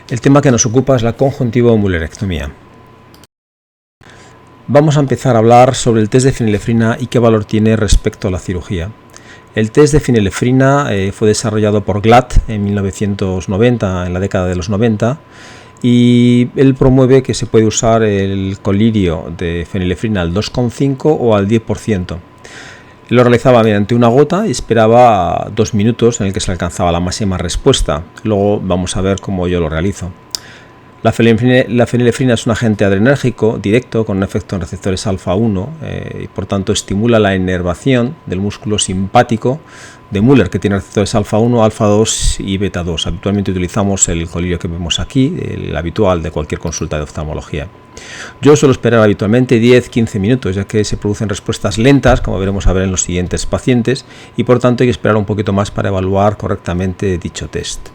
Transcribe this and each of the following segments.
El tema que nos ocupa es la conjuntivomulerectomía. Vamos a empezar a hablar sobre el test de fenilefrina y qué valor tiene respecto a la cirugía. El test de fenilefrina fue desarrollado por Glatt en 1990, en la década de los 90, y él promueve que se puede usar el colirio de fenilefrina al 2,5 o al 10%. Lo realizaba mediante una gota y esperaba 2 minutos en el que se alcanzaba la máxima respuesta. Luego vamos a ver cómo yo lo realizo. La fenilefrina es un agente adrenérgico directo con un efecto en receptores alfa-1 y por tanto estimula la inervación del músculo simpático de Müller, que tiene receptores alfa-1, alfa-2 y beta-2. Habitualmente utilizamos el colirio que vemos aquí, el habitual de cualquier consulta de oftalmología. Yo suelo esperar habitualmente 10-15 minutos, ya que se producen respuestas lentas, como veremos a ver en los siguientes pacientes, y por tanto hay que esperar un poquito más para evaluar correctamente dicho test.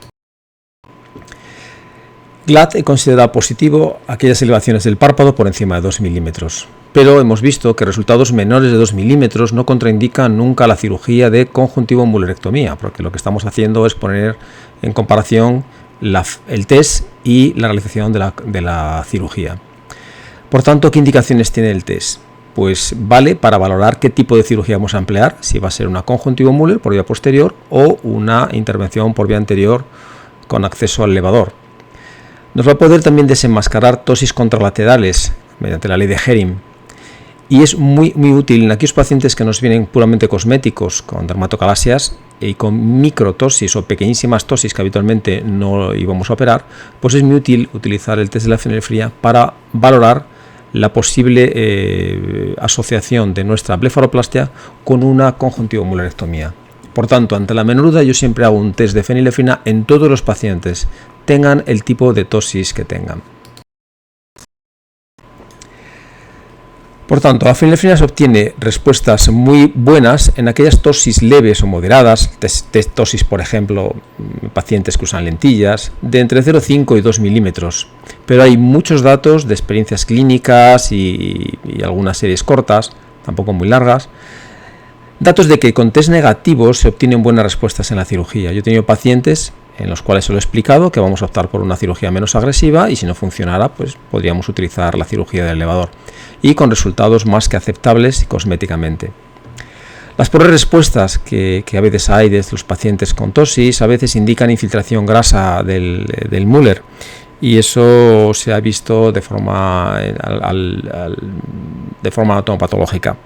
Glatt considera positivo aquellas elevaciones del párpado por encima de 2 milímetros, pero hemos visto que resultados menores de 2 milímetros no contraindican nunca la cirugía de conjuntivomulerectomía, porque lo que estamos haciendo es poner en comparación el test y la realización de la cirugía. Por tanto, ¿qué indicaciones tiene el test? Pues vale para valorar qué tipo de cirugía vamos a emplear, si va a ser una conjuntivomuler por vía posterior o una intervención por vía anterior con acceso al elevador. Nos va a poder también desenmascarar tosis contralaterales mediante la ley de Herim, y es muy útil en aquellos pacientes que nos vienen puramente cosméticos con dermatocalasias y con microtosis o pequeñísimas tosis que habitualmente no íbamos a operar. Pues es muy útil utilizar el test de la fenilefrina para valorar la posible asociación de nuestra blefaroplastia con una conjuntivomulerectomía. Por tanto, ante la menor duda, yo siempre hago un test de fenilefrina en todos los pacientes, tengan el tipo de tosis que tengan. Por tanto, la fenilefrina se obtiene respuestas muy buenas en aquellas tosis leves o moderadas, tosis, por ejemplo, pacientes que usan lentillas, de entre 0,5 y 2 milímetros. Pero hay muchos datos de experiencias clínicas y algunas series cortas, tampoco muy largas, datos de que con test negativos se obtienen buenas respuestas en la cirugía. Yo he tenido pacientes en los cuales se lo he explicado que vamos a optar por una cirugía menos agresiva y si no funcionara, pues podríamos utilizar la cirugía del elevador y con resultados más que aceptables cosméticamente. Las pobres respuestas que a veces hay de los pacientes con tosis a veces indican infiltración grasa del Müller y eso se ha visto de forma anatomopatológica.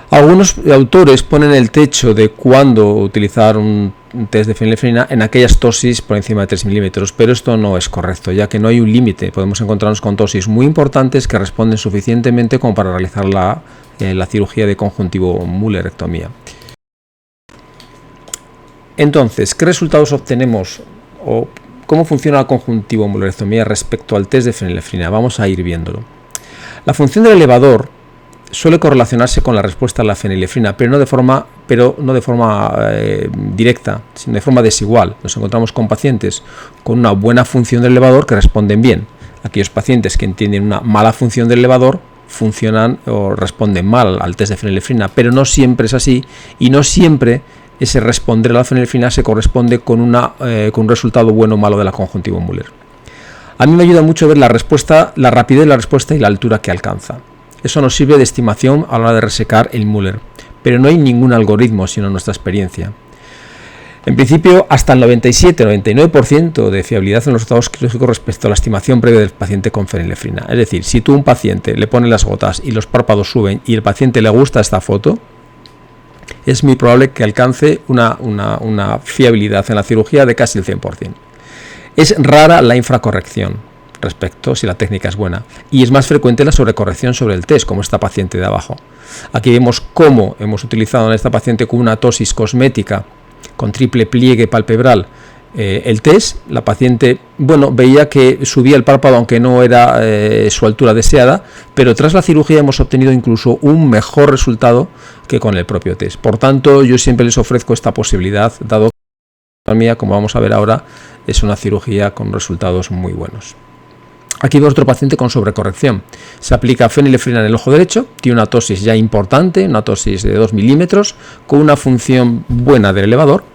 Algunos autores ponen el techo de cuándo utilizar un test de fenilefrina en aquellas tosis por encima de 3 milímetros, pero esto no es correcto, ya que no hay un límite. Podemos encontrarnos con tosis muy importantes que responden suficientemente como para realizar la cirugía de conjuntivomulerectomía. Entonces, ¿qué resultados obtenemos o cómo funciona la conjuntivomulerectomía respecto al test de fenilefrina? Vamos a ir viéndolo. La función del elevador suele correlacionarse con la respuesta a la fenilefrina, pero no de forma directa, sino de forma desigual. Nos encontramos con pacientes con una buena función del elevador que responden bien. Aquellos pacientes que tienen una mala función del elevador funcionan o responden mal al test de fenilefrina, pero no siempre es así y no siempre ese responder a la fenilefrina se corresponde con un resultado bueno o malo de la conjuntivomuler. A mí me ayuda mucho ver la rapidez de la respuesta y la altura que alcanza. Eso nos sirve de estimación a la hora de resecar el Müller, pero no hay ningún algoritmo sino nuestra experiencia. En principio, hasta el 97-99% de fiabilidad en los resultados quirúrgicos respecto a la estimación previa del paciente con fenilefrina. Es decir, si tú a un paciente le pones las gotas y los párpados suben y el paciente le gusta esta foto, es muy probable que alcance una fiabilidad en la cirugía de casi el 100%. Es rara la infracorrección respecto si la técnica es buena y es más frecuente la sobrecorrección sobre el test, como esta paciente de abajo. Aquí vemos cómo hemos utilizado en esta paciente con una tosis cosmética con triple pliegue palpebral el test. La paciente veía que subía el párpado aunque no era su altura deseada, pero tras la cirugía hemos obtenido incluso un mejor resultado que con el propio test. Por tanto, yo siempre les ofrezco esta posibilidad, dado que la mía, como vamos a ver ahora, es una cirugía con resultados muy buenos. Aquí vemos otro paciente con sobrecorrección. Se aplica fenilefrina en el ojo derecho, tiene una tosis ya importante, una tosis de 2 milímetros, con una función buena del elevador,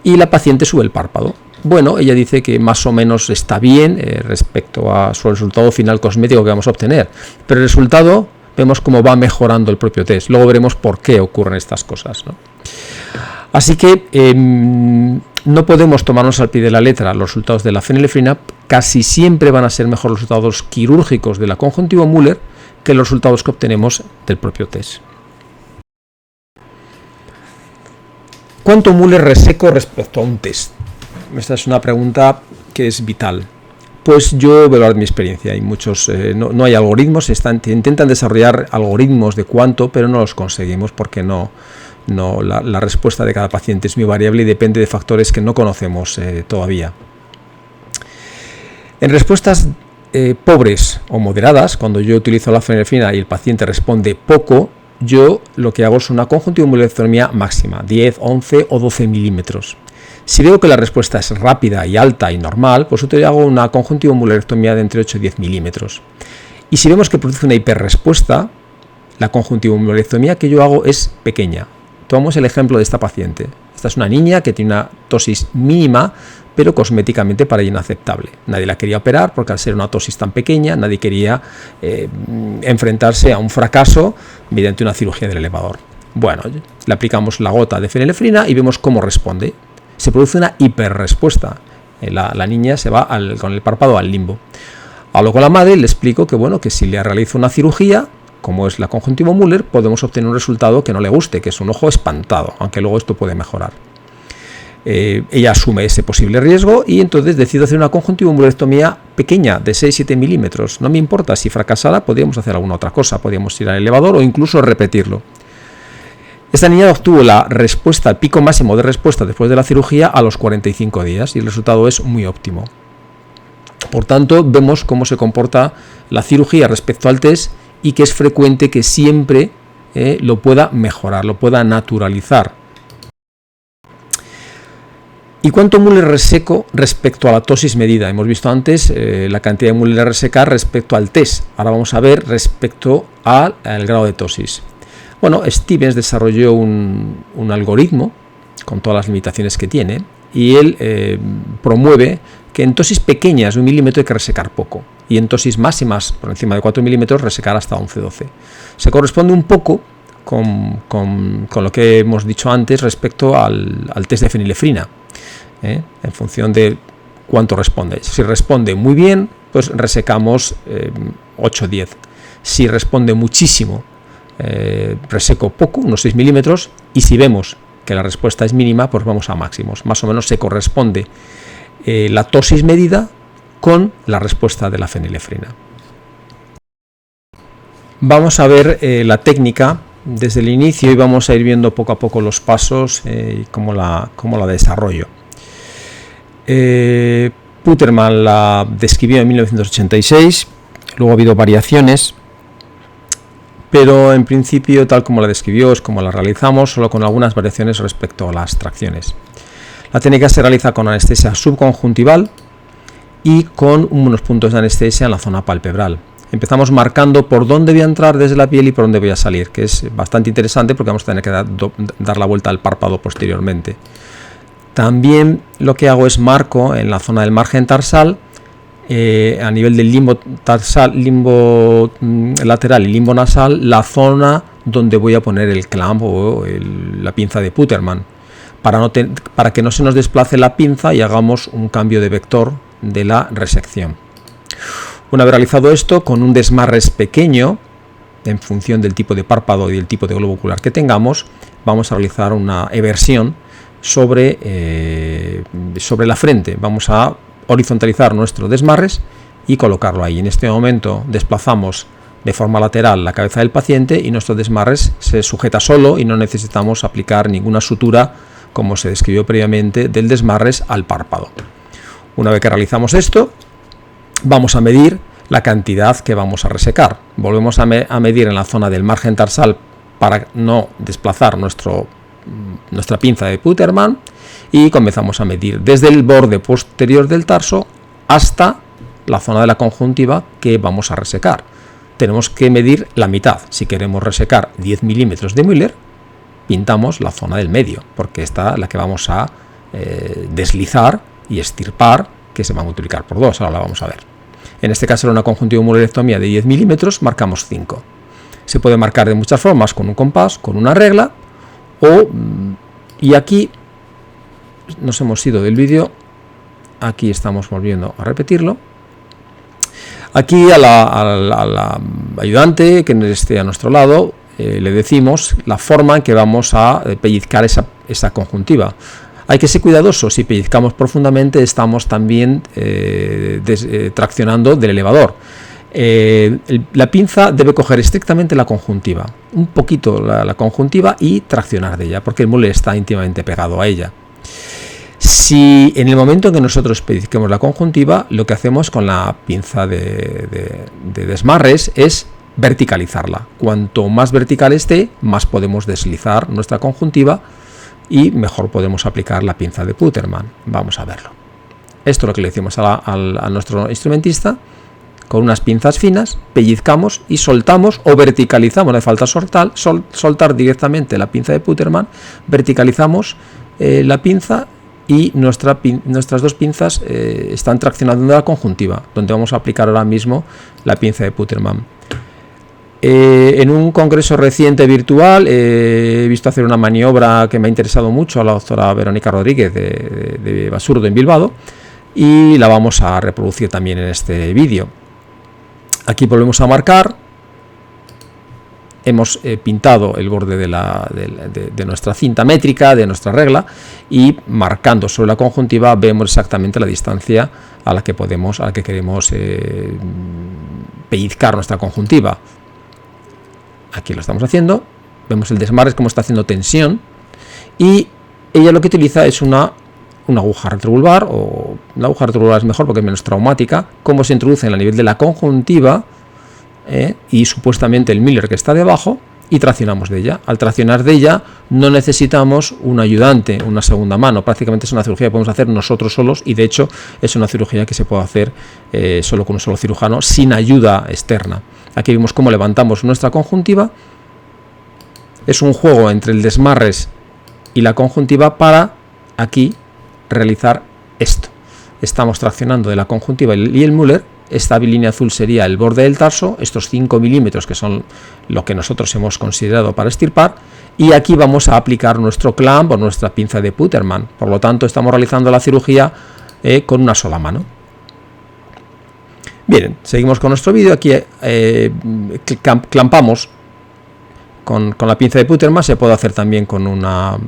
y la paciente sube el párpado. bueno, ella dice que más o menos está bien respecto a su resultado final cosmético que vamos a obtener, pero el resultado vemos cómo va mejorando el propio test. Luego veremos por qué ocurren estas cosas, ¿no? Así que no podemos tomarnos al pie de la letra los resultados de la fenilefrina. Casi siempre van a ser mejor los resultados quirúrgicos de la conjuntiva Müller que los resultados que obtenemos del propio test. ¿Cuánto Müller reseco respecto a un test? Esta es una pregunta que es vital. Pues yo voy a hablar de mi experiencia. Hay muchos, no hay algoritmos, intentan desarrollar algoritmos de cuánto, pero no los conseguimos porque la respuesta de cada paciente es muy variable y depende de factores que no conocemos todavía. En respuestas pobres o moderadas, cuando yo utilizo la fenilefrina y el paciente responde poco, yo lo que hago es una conjuntivomulerectomía máxima, 10, 11 o 12 milímetros. Si veo que la respuesta es rápida y alta y normal, pues yo hago una conjuntivomulerectomía de entre 8 y 10 milímetros. Y si vemos que produce una hiperrespuesta, la conjuntivomulerectomía que yo hago es pequeña. Tomamos el ejemplo de esta paciente. Esta es una niña que tiene una tosis mínima, pero cosméticamente para ella inaceptable. Nadie la quería operar porque al ser una tosis tan pequeña, nadie quería enfrentarse a un fracaso mediante una cirugía del elevador. Bueno, le aplicamos la gota de fenilefrina y vemos cómo responde. Se produce una hiperrespuesta. La niña se va con el párpado al limbo. Hablo con la madre y le explico que, bueno, que si le realizo una cirugía, como es la conjuntiva Müller, podemos obtener un resultado que no le guste, que es un ojo espantado, aunque luego esto puede mejorar. Ella asume ese posible riesgo y entonces decide hacer una conjuntivomulerectomía pequeña de 6-7 milímetros. No me importa, si fracasara podríamos hacer alguna otra cosa, podríamos ir al elevador o incluso repetirlo. Esta niña obtuvo la respuesta, el pico máximo de respuesta después de la cirugía a los 45 días y el resultado es muy óptimo. Por tanto, vemos cómo se comporta la cirugía respecto al test y que es frecuente que siempre lo pueda mejorar, lo pueda naturalizar. ¿Y cuánto Müller reseco respecto a la tosis medida? Hemos visto antes la cantidad de Müller resecar respecto al test. Ahora vamos a ver respecto al grado de tosis. Bueno, Stevens desarrolló un algoritmo con todas las limitaciones que tiene y él promueve que en tosis pequeñas de 1 milímetro hay que resecar poco y en tosis máximas por encima de 4 milímetros resecar hasta 11-12. Se corresponde un poco con lo que hemos dicho antes respecto al test de fenilefrina, en función de cuánto responde. Si responde muy bien, pues resecamos 8-10. Si responde muchísimo, reseco poco, unos 6 milímetros, y si vemos que la respuesta es mínima, pues vamos a máximos. Más o menos se corresponde la tosis medida con la respuesta de la fenilefrina. Vamos a ver la técnica desde el inicio y vamos a ir viendo poco a poco los pasos y cómo la desarrollo. Puterman la describió en 1986, luego ha habido variaciones, pero en principio tal como la describió es como la realizamos, solo con algunas variaciones respecto a las tracciones. La técnica se realiza con anestesia subconjuntival y con unos puntos de anestesia en la zona palpebral. Empezamos marcando por dónde voy a entrar desde la piel y por dónde voy a salir, que es bastante interesante porque vamos a tener que dar la vuelta al párpado posteriormente. También lo que hago es marco en la zona del margen tarsal, a nivel del limbo tarsal, limbo lateral y limbo nasal, la zona donde voy a poner el clamp o la pinza de Puterman, para que no se nos desplace la pinza y hagamos un cambio de vector de la resección. Una vez realizado esto, con un desmarres pequeño, en función del tipo de párpado y del tipo de globo ocular que tengamos, vamos a realizar una eversión sobre la frente. Vamos a horizontalizar nuestro desmarres y colocarlo ahí. En este momento desplazamos de forma lateral la cabeza del paciente y nuestro desmarres se sujeta solo y no necesitamos aplicar ninguna sutura, como se describió previamente, del desmarres al párpado. Una vez que realizamos esto, vamos a medir la cantidad que vamos a resecar. Volvemos a medir en la zona del margen tarsal para no desplazar nuestra pinza de Puterman y comenzamos a medir desde el borde posterior del tarso hasta la zona de la conjuntiva que vamos a resecar. Tenemos que medir la mitad. Si queremos resecar 10 milímetros de Müller, pintamos la zona del medio, porque esta es la que vamos a deslizar y extirpar, que se va a multiplicar por 2, ahora la vamos a ver. En este caso era una conjuntiva mulerectomía de 10 milímetros, marcamos 5. Se puede marcar de muchas formas, con un compás, con una regla, y aquí nos hemos ido del vídeo, aquí estamos volviendo a repetirlo. Aquí a la ayudante que esté a nuestro lado le decimos la forma en que vamos a pellizcar esa conjuntiva. Hay que ser cuidadosos, si pellizcamos profundamente estamos también traccionando del elevador. La pinza debe coger estrictamente la conjuntiva, un poquito la conjuntiva y traccionar de ella, porque el mueble está íntimamente pegado a ella. Si en el momento en que nosotros pellizquemos la conjuntiva, lo que hacemos con la pinza de desmarres es verticalizarla. Cuanto más vertical esté, más podemos deslizar nuestra conjuntiva y mejor podemos aplicar la pinza de Puterman. Vamos a verlo. Esto es lo que le decimos a nuestro instrumentista. Con unas pinzas finas pellizcamos y soltamos o verticalizamos, no hace falta soltar directamente la pinza de Puterman, verticalizamos la pinza y nuestras dos pinzas están traccionando la conjuntiva, donde vamos a aplicar ahora mismo la pinza de Puterman. En un congreso reciente virtual he visto hacer una maniobra que me ha interesado mucho a la doctora Verónica Rodríguez de Basurdo en Bilbao, y la vamos a reproducir también en este vídeo. Aquí volvemos a marcar, hemos pintado el borde de nuestra cinta métrica, de nuestra regla, y marcando sobre la conjuntiva vemos exactamente la distancia a la que queremos pellizcar nuestra conjuntiva. Aquí lo estamos haciendo, vemos el desmarre, como está haciendo tensión, y ella lo que utiliza es una aguja retrovulvar, o la aguja retrovulvar es mejor porque es menos traumática, como se introduce en el nivel de la conjuntiva y supuestamente el Miller que está debajo, y traccionamos de ella. Al traccionar de ella no necesitamos un ayudante, una segunda mano, prácticamente es una cirugía que podemos hacer nosotros solos, y de hecho es una cirugía que se puede hacer solo con un solo cirujano, sin ayuda externa. Aquí vemos cómo levantamos nuestra conjuntiva. Es un juego entre el desmarres y la conjuntiva para aquí realizar esto. Estamos traccionando de la conjuntiva y el Müller. Esta línea azul sería el borde del tarso, estos 5 milímetros que son lo que nosotros hemos considerado para extirpar, y aquí vamos a aplicar nuestro clamp o nuestra pinza de Puterman. Por lo tanto, estamos realizando la cirugía con una sola mano. Bien, seguimos con nuestro vídeo. Aquí clampamos con la pinza de Puterman. Se puede hacer también con una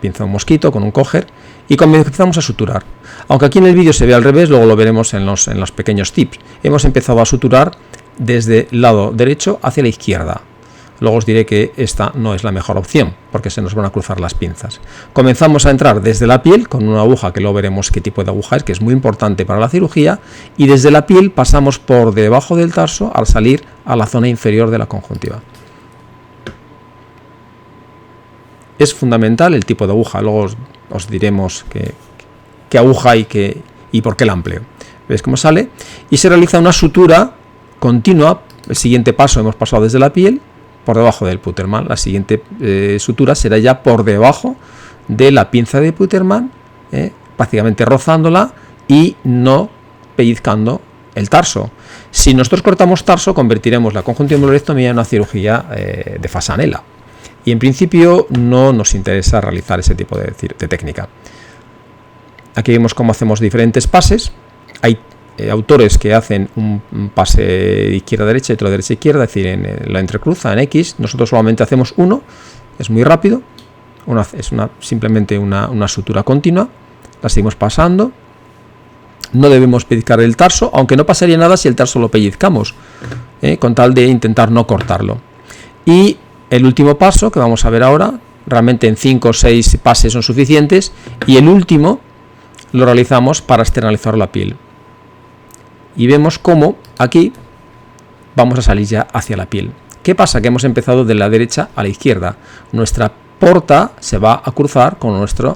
pinza de mosquito, con un coger, y comenzamos a suturar. Aunque aquí en el vídeo se ve al revés, luego lo veremos en los pequeños tips. Hemos empezado a suturar desde el lado derecho hacia la izquierda. Luego os diré que esta no es la mejor opción, porque se nos van a cruzar las pinzas. Comenzamos a entrar desde la piel con una aguja, que luego veremos qué tipo de aguja es, que es muy importante para la cirugía, y desde la piel pasamos por debajo del tarso al salir a la zona inferior de la conjuntiva. Es fundamental el tipo de aguja, luego os diremos qué aguja y por qué la empleo. ¿Veis cómo sale? Y se realiza una sutura continua. El siguiente paso hemos pasado desde la piel por debajo del Puterman. La siguiente sutura será ya por debajo de la pinza de Puterman, prácticamente rozándola y no pellizcando el tarso. Si nosotros cortamos tarso, convertiremos la conjuntiva mulerectomía en una cirugía de fasanela. Y en principio no nos interesa realizar ese tipo de técnica. Aquí vemos cómo hacemos diferentes pases. Hay autores que hacen un pase de izquierda a derecha y otro de derecha a izquierda, es decir, la entrecruza en X. Nosotros solamente hacemos uno, es muy rápido, simplemente una sutura continua. La seguimos pasando. No debemos pellizcar el tarso, aunque no pasaría nada si el tarso lo pellizcamos, con tal de intentar no cortarlo. Y el último paso que vamos a ver ahora, realmente en 5 o 6 pases son suficientes, y el último lo realizamos para externalizar la piel. Y vemos cómo aquí vamos a salir ya hacia la piel. ¿Qué pasa? Que hemos empezado de la derecha a la izquierda. Nuestra porta se va a cruzar con nuestra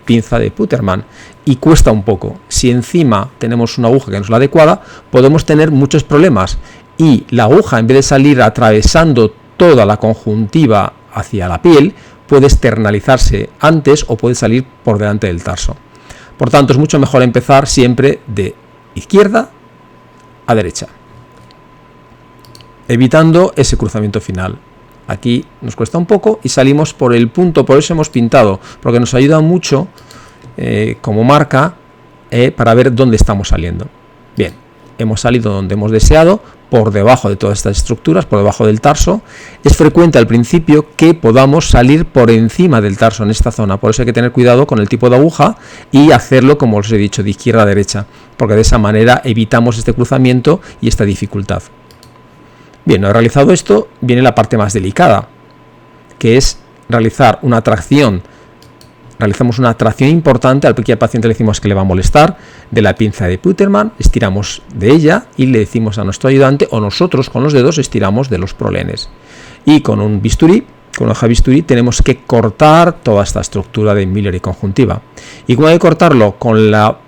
pinza de Puterman y cuesta un poco. Si encima tenemos una aguja que no es la adecuada, podemos tener muchos problemas, y la aguja, en vez de salir atravesando toda la conjuntiva hacia la piel, puede externalizarse antes o puede salir por delante del tarso. Por tanto, es mucho mejor empezar siempre de izquierda a derecha, evitando ese cruzamiento final. Aquí nos cuesta un poco y salimos por el punto, por eso hemos pintado, porque nos ayuda mucho como marca para ver dónde estamos saliendo. Bien, hemos salido donde hemos deseado, por debajo de todas estas estructuras, por debajo del tarso. Es frecuente al principio que podamos salir por encima del tarso en esta zona, por eso hay que tener cuidado con el tipo de aguja y hacerlo, como os he dicho, de izquierda a derecha, porque de esa manera evitamos este cruzamiento y esta dificultad. Bien, una vez realizado esto, viene la parte más delicada, que es realizar una tracción. Realizamos una tracción importante al paciente le decimos que le va a molestar de la pinza de Putterman, estiramos de ella y le decimos a nuestro ayudante o nosotros con los dedos estiramos de los prolenes. Y con un bisturí, con una hoja de bisturí, tenemos que cortar toda esta estructura de Müller y conjuntiva. Y como hay que cortarlo con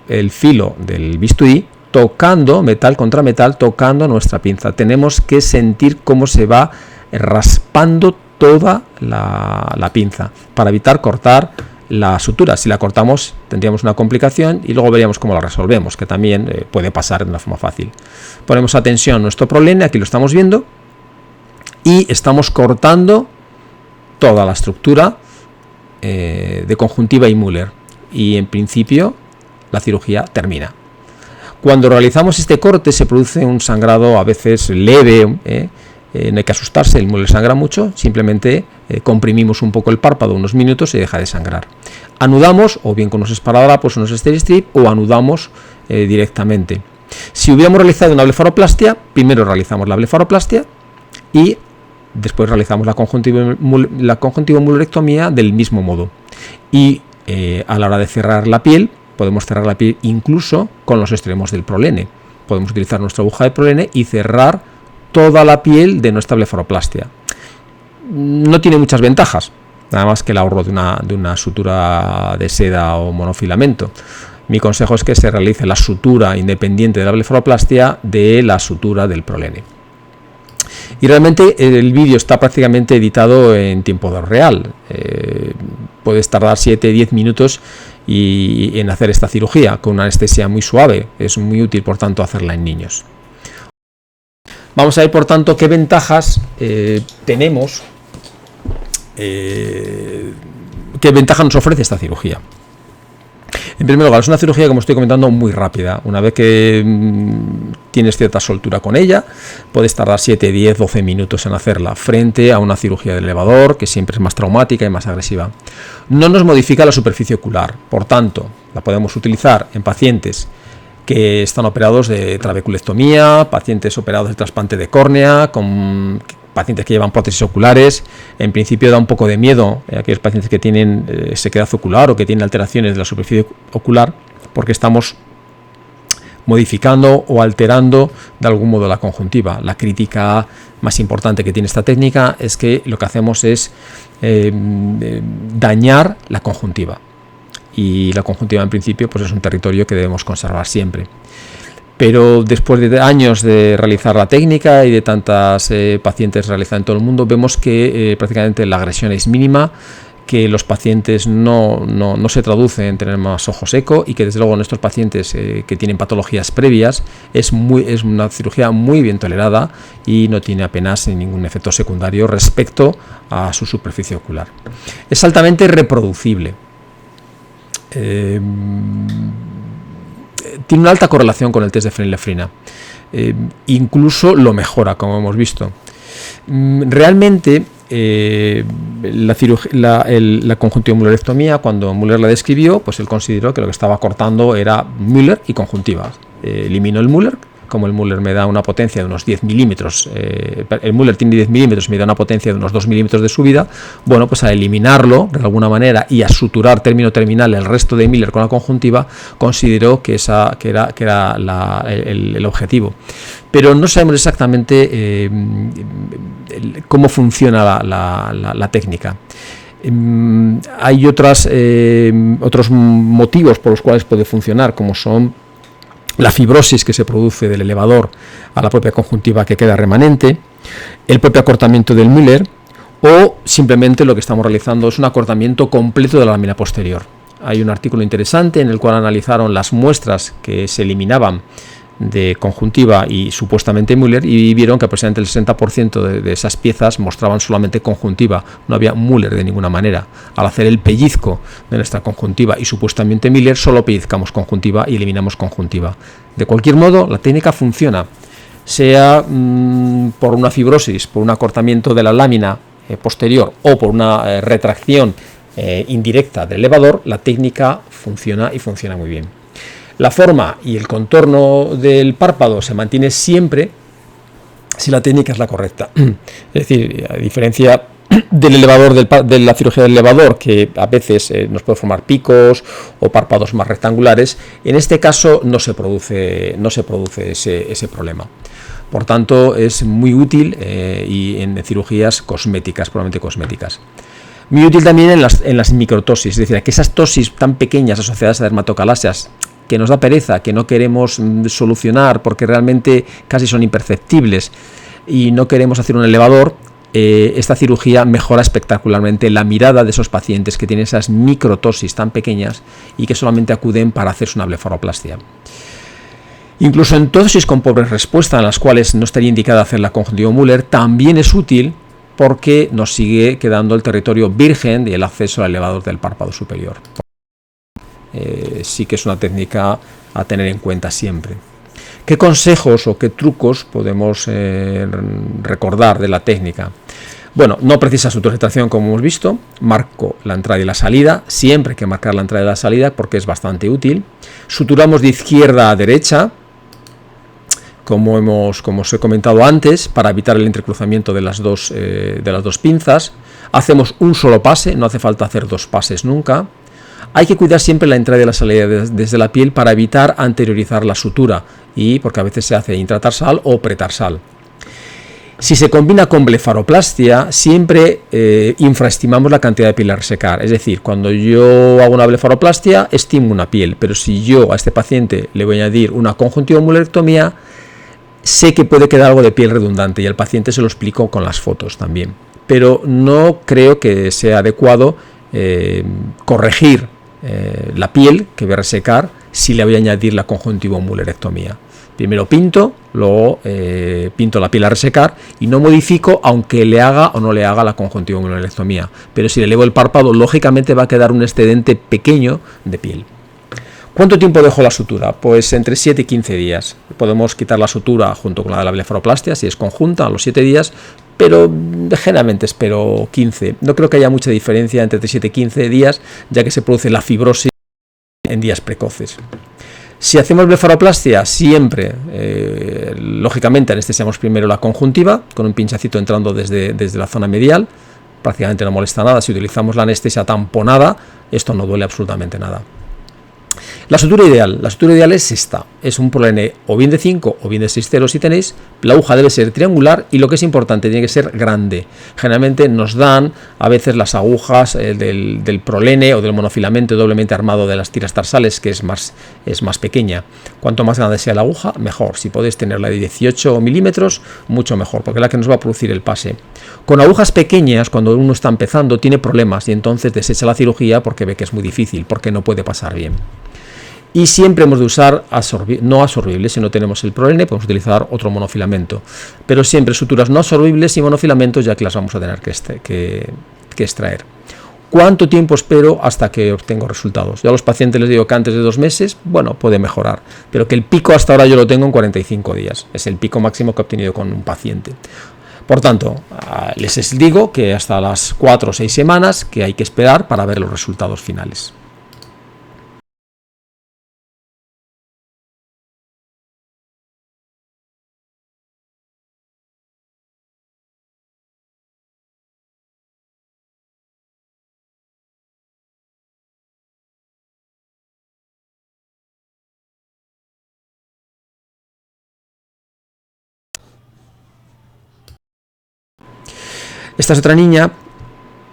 el filo del bisturí, tocando metal contra metal, tocando nuestra pinza. Tenemos que sentir cómo se va raspando toda la pinza para evitar cortar la sutura. Si la cortamos tendríamos una complicación y luego veríamos cómo la resolvemos, que también puede pasar de una forma fácil. Ponemos a tensión nuestro prolene, aquí lo estamos viendo, y estamos cortando toda la estructura de conjuntiva y Müller, y en principio la cirugía termina. Cuando realizamos este corte se produce un sangrado a veces leve, no hay que asustarse, el Müller sangra mucho, simplemente comprimimos un poco el párpado unos minutos y deja de sangrar. Anudamos, o bien con unos esparadrapos o unos Steri-Strip, o anudamos directamente. Si hubiéramos realizado una blefaroplastia, primero realizamos la blefaroplastia y después realizamos la conjuntivo-Müllerectomía del mismo modo. Y a la hora de cerrar la piel, podemos cerrar la piel incluso con los extremos del prolene. Podemos utilizar nuestra aguja de prolene y cerrar toda la piel de nuestra blefaroplastia. No tiene muchas ventajas, nada más que el ahorro de una sutura de seda o monofilamento. Mi consejo es que se realice la sutura independiente de la blefaroplastia de la sutura del prolene. Y realmente el vídeo está prácticamente editado en tiempo real. Puedes tardar 7-10 minutos en hacer esta cirugía con una anestesia muy suave. Es muy útil, por tanto, hacerla en niños. Vamos a ver, por tanto, qué ventajas tenemos, qué ventaja nos ofrece esta cirugía. En primer lugar, es una cirugía, como estoy comentando, muy rápida. Una vez que tienes cierta soltura con ella, puedes tardar 7, 10, 12 minutos en hacerla, frente a una cirugía del elevador, que siempre es más traumática y más agresiva. No nos modifica la superficie ocular, por tanto, la podemos utilizar en pacientes que están operados de trabeculectomía, pacientes operados de trasplante de córnea, con pacientes que llevan prótesis oculares. En principio da un poco de miedo a aquellos pacientes que tienen sequedad ocular o que tienen alteraciones de la superficie ocular, porque estamos modificando o alterando de algún modo la conjuntiva. La crítica más importante que tiene esta técnica es que lo que hacemos es dañar la conjuntiva, y la conjuntiva en principio pues es un territorio que debemos conservar siempre. Pero después de años de realizar la técnica y de tantas pacientes realizadas en todo el mundo, vemos que prácticamente la agresión es mínima, que los pacientes no se traduce en tener más ojo seco, y que desde luego en estos pacientes que tienen patologías previas es una cirugía muy bien tolerada y no tiene apenas ningún efecto secundario respecto a su superficie ocular. Es altamente reproducible. Tiene una alta correlación con el test de fenilefrina, incluso lo mejora, como hemos visto. Realmente la conjuntivo-Müllerectomía, cuando Müller la describió, pues él consideró que lo que estaba cortando era Müller y conjuntiva. Eliminó el Müller. Como el Müller me da una potencia de unos 10 milímetros, el Müller tiene 10 milímetros y me da una potencia de unos 2 milímetros de subida, bueno, pues a eliminarlo de alguna manera y a suturar término terminal el resto de Müller con la conjuntiva, consideró que era el objetivo. Pero no sabemos exactamente cómo funciona la técnica. Hay otros motivos por los cuales puede funcionar, como son la fibrosis que se produce del elevador a la propia conjuntiva que queda remanente, el propio acortamiento del Müller, o simplemente lo que estamos realizando es un acortamiento completo de la lámina posterior. hay un artículo interesante en el cual analizaron las muestras que se eliminaban de conjuntiva y supuestamente Müller, y vieron que aproximadamente el 60% de esas piezas mostraban solamente conjuntiva, no había Müller de ninguna manera. Al hacer el pellizco de nuestra conjuntiva y supuestamente Müller, solo pellizcamos conjuntiva y eliminamos conjuntiva. De cualquier modo, la técnica funciona, sea por una fibrosis, por un acortamiento de la lámina posterior o por una retracción indirecta del elevador, la técnica funciona y funciona muy bien. La forma y el contorno del párpado se mantiene siempre si la técnica es la correcta. Es decir, a diferencia del elevador, de la cirugía del elevador, que a veces nos puede formar picos o párpados más rectangulares, en este caso no se produce ese problema. Por tanto, es muy útil y en cirugías cosméticas, probablemente cosméticas. Muy útil también en las microtosis, es decir, que esas tosis tan pequeñas asociadas a dermatocalasias que nos da pereza, que no queremos solucionar porque realmente casi son imperceptibles y no queremos hacer un elevador, esta cirugía mejora espectacularmente la mirada de esos pacientes que tienen esas microtosis tan pequeñas y que solamente acuden para hacerse una blefaroplastia. Incluso en tosis con pobre respuesta, en las cuales no estaría indicada hacer la conjuntiva Müller, también es útil porque nos sigue quedando el territorio virgen y el acceso al elevador del párpado superior. Sí que es una técnica a tener en cuenta siempre. ¿Qué consejos o qué trucos podemos recordar de la técnica? Bueno, no precisa suturetación como hemos visto, marco la entrada y la salida, siempre hay que marcar la entrada y la salida porque es bastante útil. Suturamos de izquierda a derecha, como os he comentado antes, para evitar el entrecruzamiento de las dos pinzas. Hacemos un solo pase, no hace falta hacer dos pases nunca. Hay que cuidar siempre la entrada y la salida desde la piel para evitar anteriorizar la sutura, y porque a veces se hace intratarsal o pretarsal. Si se combina con blefaroplastia, siempre infraestimamos la cantidad de piel a resecar. Es decir, cuando yo hago una blefaroplastia, estimo una piel, pero si yo a este paciente le voy a añadir una conjuntiva mulerectomía, sé que puede quedar algo de piel redundante, y al paciente se lo explico con las fotos también. Pero no creo que sea adecuado corregir la piel que voy a resecar si le voy a añadir la conjuntiva mulerectomía. Primero pinto, luego pinto la piel a resecar y no modifico aunque le haga o no le haga la conjuntiva mulerectomía. Pero si le elevo el párpado, lógicamente va a quedar un excedente pequeño de piel. ¿Cuánto tiempo dejo la sutura? Pues entre 7 y 15 días. Podemos quitar la sutura junto con la de la blefaroplastia si es conjunta a los 7 días, pero generalmente espero 15. No creo que haya mucha diferencia entre 7 y 15 días, ya que se produce la fibrosis en días precoces. Si hacemos blefaroplastia, siempre, lógicamente, anestesiamos primero la conjuntiva, con un pinchacito entrando desde la zona medial. Prácticamente no molesta nada. Si utilizamos la anestesia tamponada, esto no duele absolutamente nada. La sutura ideal es esta, es un prolene o bien de 5 o bien de 6 ceros si tenéis. La aguja debe ser triangular y lo que es importante, tiene que ser grande. Generalmente nos dan a veces las agujas del prolene o del monofilamento doblemente armado de las tiras tarsales, que es más pequeña. Cuanto más grande sea la aguja, mejor. Si podéis tenerla de 18 milímetros, mucho mejor, porque es la que nos va a producir el pase. Con agujas pequeñas, cuando uno está empezando, tiene problemas y entonces desecha la cirugía porque ve que es muy difícil, porque no puede pasar bien. Y siempre hemos de usar no absorbibles. Si no tenemos el prolene, podemos utilizar otro monofilamento, pero siempre suturas no absorbibles y monofilamentos, ya que las vamos a tener que extraer. ¿Cuánto tiempo espero hasta que obtengo resultados? Yo a los pacientes les digo que antes de 2 meses, bueno, puede mejorar, pero que el pico hasta ahora yo lo tengo en 45 días. Es el pico máximo que he obtenido con un paciente. Por tanto, les digo que hasta las 4 o 6 semanas que hay que esperar para ver los resultados finales. Esta es otra niña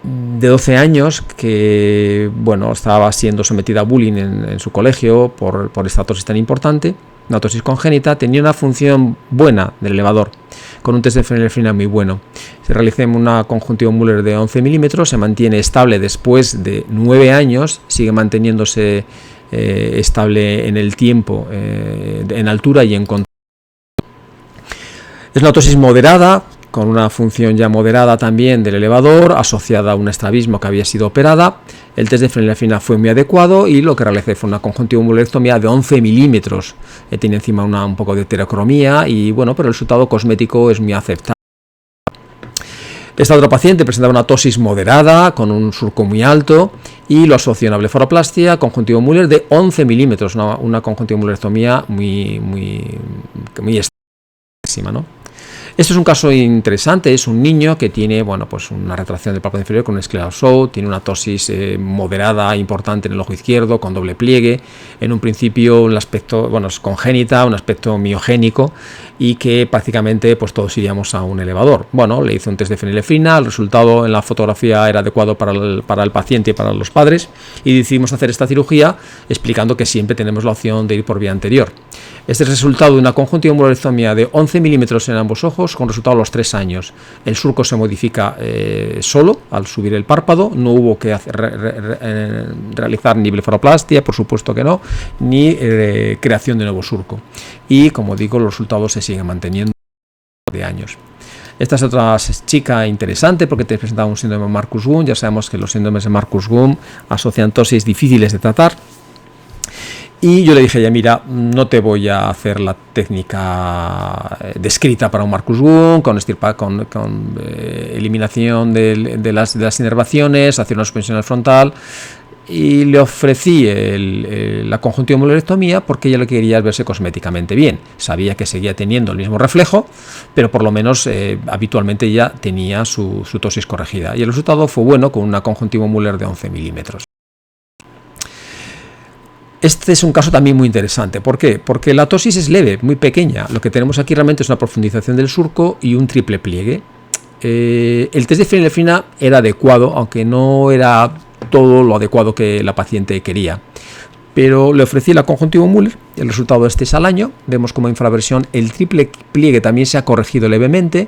de 12 años que, bueno, estaba siendo sometida a bullying en su colegio por esta tosis tan importante. una tosis congénita, tenía una función buena del elevador, con un test de fenilefrina muy bueno. Se realizó una conjuntivo Müller de 11 milímetros, se mantiene estable después de 9 años, sigue manteniéndose estable en el tiempo, en altura y en contacto. Es una tosis moderada, con una función ya moderada también del elevador, asociada a un estrabismo que había sido operada. El test de fenilefrina fue muy adecuado y lo que realicé fue una conjuntivomulerectomía de 11 milímetros. Tiene encima un poco de heterocromía y bueno, pero el resultado cosmético es muy aceptable. Esta otra paciente presentaba una tosis moderada con un surco muy alto y lo asoció a una blefaroplastia conjuntivo Müller de 11 milímetros, una conjuntivomulerectomía muy extrema, ¿no? Esto es un caso interesante, es un niño que tiene, bueno, pues una retracción del párpado inferior con un escleral-Shaw, tiene una tosis moderada, importante en el ojo izquierdo, con doble pliegue, en un principio un aspecto, bueno, es congénita, un aspecto miogénico, y que prácticamente pues todos iríamos a un elevador. Bueno, le hizo un test de fenilefrina, el resultado en la fotografía era adecuado para el paciente y para los padres, y decidimos hacer esta cirugía explicando que siempre tenemos la opción de ir por vía anterior. Este es el resultado de una conjuntivomulerectomía de 11 milímetros en ambos ojos, con resultado a los 3 años. El surco se modifica solo al subir el párpado, no hubo que realizar ni blefaroplastia, por supuesto que no, ni creación de nuevo surco. Y como digo, los resultados se siguen manteniendo de años. Esta es otra chica interesante porque te presentaba un síndrome de Marcus-Gunn. Ya sabemos que los síndromes de Marcus-Gunn asocian tosis difíciles de tratar. Y yo le dije, ya mira, no te voy a hacer la técnica descrita para un Marcus-Gunn, con eliminación de las inervaciones, hacer una suspensión frontal, y le ofrecí la conjuntivomulerectomía porque ella lo que quería es verse cosméticamente bien. Sabía que seguía teniendo el mismo reflejo, pero por lo menos habitualmente ya tenía su tosis corregida. Y el resultado fue bueno con una conjuntivo Müller de 11 milímetros. Este es un caso también muy interesante. ¿Por qué? Porque la tosis es leve, muy pequeña. Lo que tenemos aquí realmente es una profundización del surco y un triple pliegue. El test de fenilefrina era adecuado, aunque no era todo lo adecuado que la paciente quería. Pero le ofrecí la conjuntivo Müller, el resultado este es al año. Vemos como infraversión el triple pliegue también se ha corregido levemente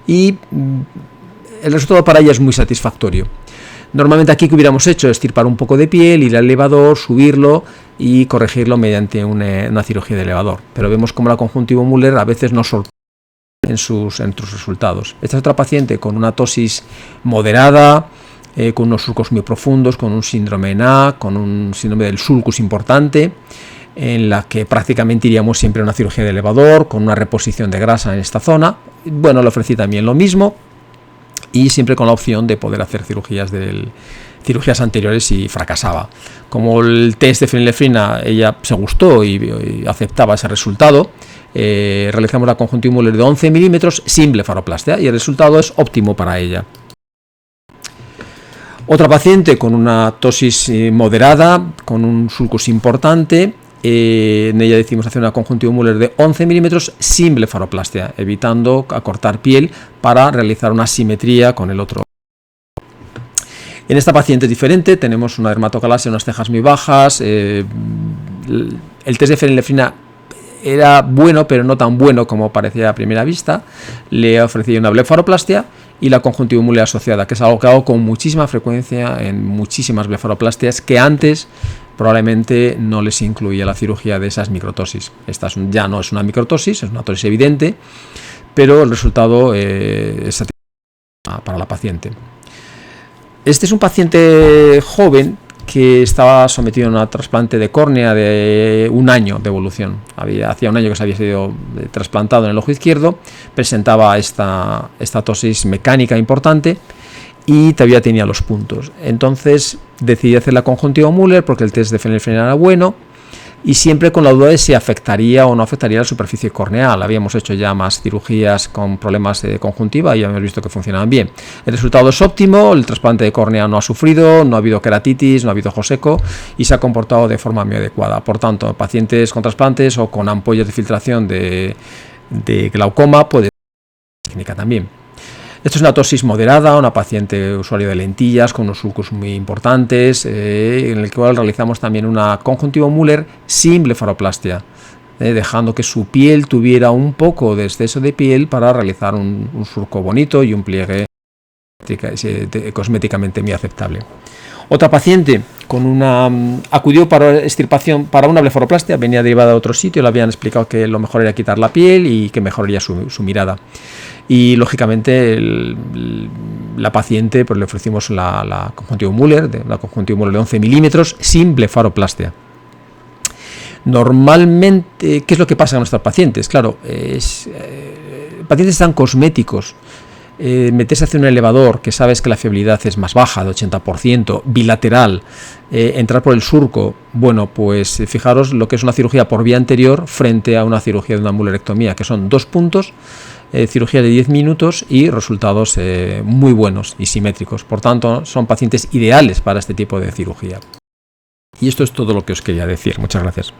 y el resultado para ella es muy satisfactorio. Normalmente aquí que hubiéramos hecho es extirpar un poco de piel, ir al elevador, subirlo y corregirlo mediante una cirugía de elevador. Pero vemos como la conjuntivo Müller a veces nos sorprende en sus resultados. Esta es otra paciente con una tosis moderada, con unos surcos muy profundos, con un síndrome NA, con un síndrome del sulcus importante, en la que prácticamente iríamos siempre a una cirugía de elevador, con una reposición de grasa en esta zona. Bueno, le ofrecí también lo mismo, y siempre con la opción de poder hacer cirugías anteriores y fracasaba. Como el test de fenilefrina ella se gustó y aceptaba ese resultado, realizamos la conjuntivo Müller de 11 milímetros sin blefaroplastia y el resultado es óptimo para ella. Otra paciente con una tosis moderada, con un sulcus importante, en ella decidimos hacer una conjuntivo Müller de 11 milímetros sin blefaroplastia, evitando acortar piel para realizar una simetría con el otro. En esta paciente es diferente, tenemos una dermatocalasia, unas cejas muy bajas, el test de fenilefrina era bueno, pero no tan bueno como parecía a primera vista. Le ofrecí una blefaroplastia y la conjuntivo Müller asociada, que es algo que hago con muchísima frecuencia en muchísimas blefaroplastias que antes probablemente no les incluía la cirugía de esas microtosis. Esta ya no es una microtosis, es una tosis evidente, pero el resultado es satisfactorio para la paciente. Este es un paciente joven que estaba sometido a un trasplante de córnea de un año de evolución. Hacía un año que se había sido trasplantado en el ojo izquierdo, presentaba esta tosis mecánica importante y todavía tenía los puntos. Entonces decidí hacer la conjuntivo Müller porque el test de fenilefrina era bueno y siempre con la duda de si afectaría o no afectaría la superficie corneal. Habíamos hecho ya más cirugías con problemas de conjuntiva y habíamos visto que funcionaban bien. El resultado es óptimo, el trasplante de córnea no ha sufrido, no ha habido queratitis, no ha hado ojo seco y se ha comportado de forma muy adecuada. Por tanto, pacientes con trasplantes o con ampollas de filtración de glaucoma puede ser técnica también. Esto es una tosis moderada, una paciente usuario de lentillas con unos sulcos muy importantes, en el cual realizamos también una conjuntivo Müller sin blefaroplastia. dejando que su piel tuviera un poco de exceso de piel para realizar un surco bonito y un pliegue cosméticamente muy aceptable. Otra paciente acudió para extirpación para una blefaroplastia, venía derivada de otro sitio, le habían explicado que lo mejor era quitar la piel y que mejoraría su mirada. Y lógicamente la paciente, pues le ofrecimos la conjuntivo Müller, de 11 milímetros sin blefaroplastia. Normalmente, ¿qué es lo que pasa con nuestros pacientes? Claro, pacientes tan cosméticos, meterse hacia un elevador que sabes que la fiabilidad es más baja, de 80%, bilateral, entrar por el surco, bueno, pues fijaros lo que es una cirugía por vía anterior frente a una cirugía de una mulerectomía, que son 2 puntos, cirugía de 10 minutos y resultados muy buenos y simétricos. Por tanto, son pacientes ideales para este tipo de cirugía. Y esto es todo lo que os quería decir. Muchas gracias.